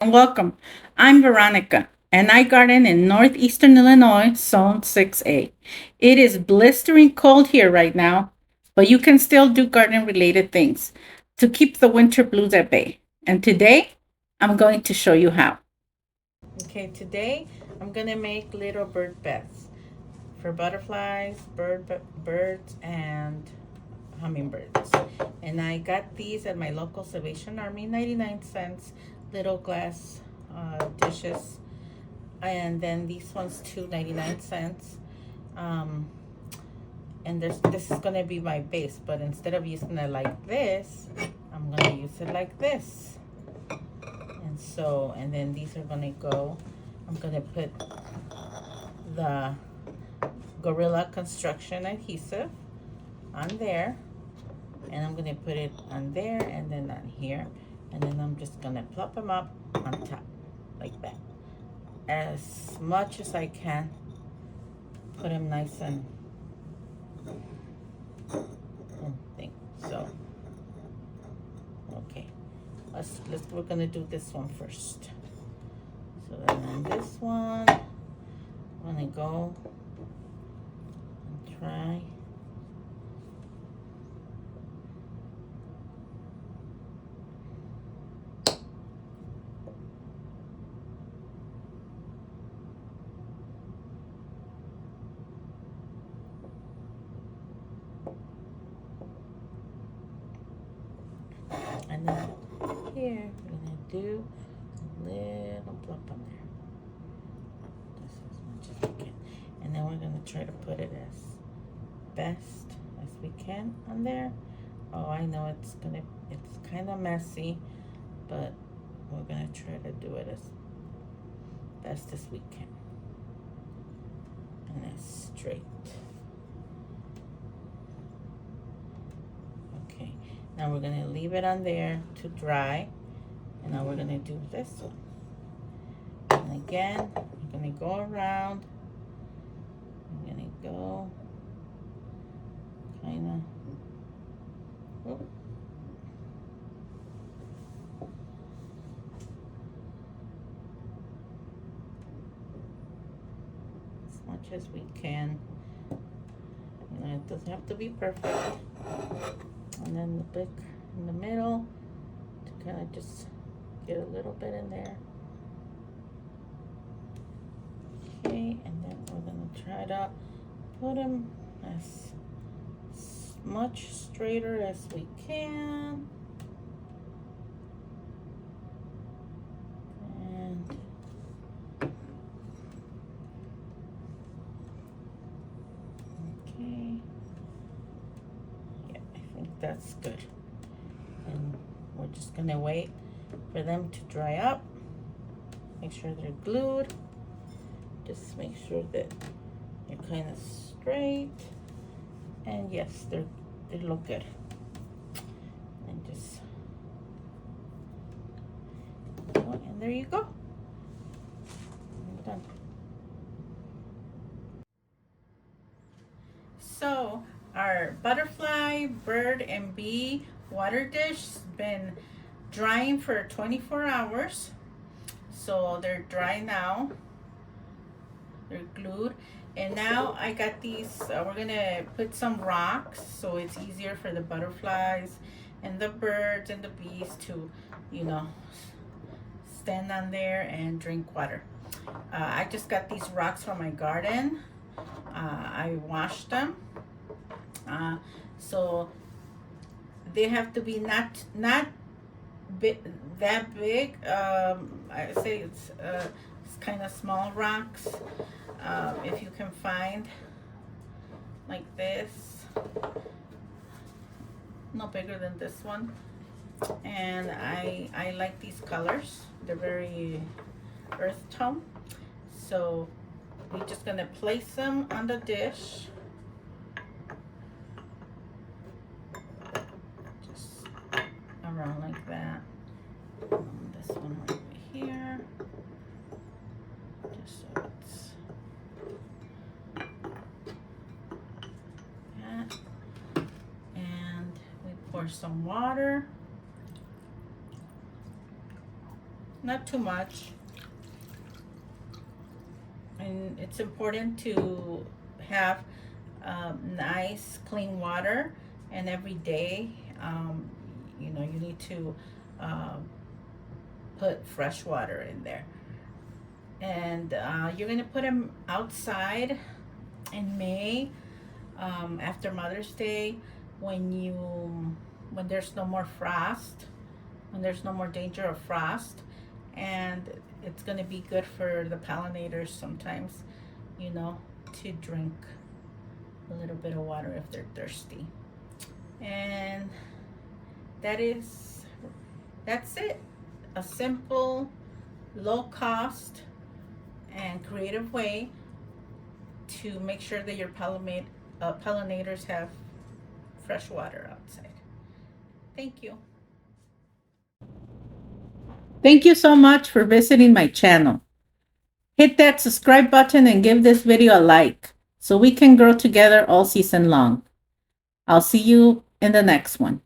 Welcome. I'm Veronica, and I garden in northeastern Illinois, Zone 6A. It is blistering cold here right now, but you can still do garden related things to keep the winter blues at bay. And today, I'm going to show you how. Okay, today I'm going to make little bird baths for butterflies, birds, and hummingbirds. And I got these at my local Salvation Army, 99 cents, little glass dishes. And then these ones too, 99 cents. Um, and this is gonna be my base, but instead of using it like this, I'm gonna use it like this. And then these are gonna go, I'm gonna put the Gorilla Construction adhesive on there, and I'm gonna put it on there and then on here, and then I'm just gonna plop them up on top like that, as much as I can. Put them nice and thing. So okay, we're gonna do this one first. So then on this one, I'm gonna go and try. And then here we're gonna do a little plop on there, just as much as we can. And then we're gonna try to put it as best as we can on there. Oh, I know it's kind of messy, but we're gonna try to do it as best as we can and as straight. Okay, now we're gonna leave it on there to dry, and now we're gonna do this one. And again, we're gonna go around. I'm gonna go kind of. As much as we can. You know, it doesn't have to be perfect. And then the big in the middle to kind of just get a little bit in there. Okay, and then we're gonna try to put them as much straighter as we can. And okay, yeah, I think that's good. And we're just gonna wait for them to dry up. Make sure they're glued. Just make sure that they're kind of straight. And yes, they look good. And just, and there you go. I'm done. So our butterfly, bird, and bee water dish has been drying for 24 hours. So they're dry now. They're glued. And now I got these, we're gonna put some rocks so it's easier for the butterflies and the birds and the bees to, you know, stand on there and drink water. I just got these rocks from my garden. I washed them. So they have to be not that big. I say it's kind of small rocks. If you can find like this, no bigger than this one. And I like these colors. They're very earth tone. So we're just gonna place them on the dish. Just around like that. This one right here. Just so it's that. And we pour some water. not too much. And it's important to have nice clean water, and every day you need to um, put fresh water in there. And you're gonna put them outside in May, after Mother's Day, when you when there's no more frost, when there's no more danger of frost. And it's going to be good for the pollinators sometimes, you know, to drink a little bit of water if they're thirsty. And that is that's it. A simple, low cost, and creative way to make sure that your pollinators have fresh water outside. Thank you. Thank you so much for visiting my channel. Hit that subscribe button and give this video a like so we can grow together all season long. I'll see you in the next one.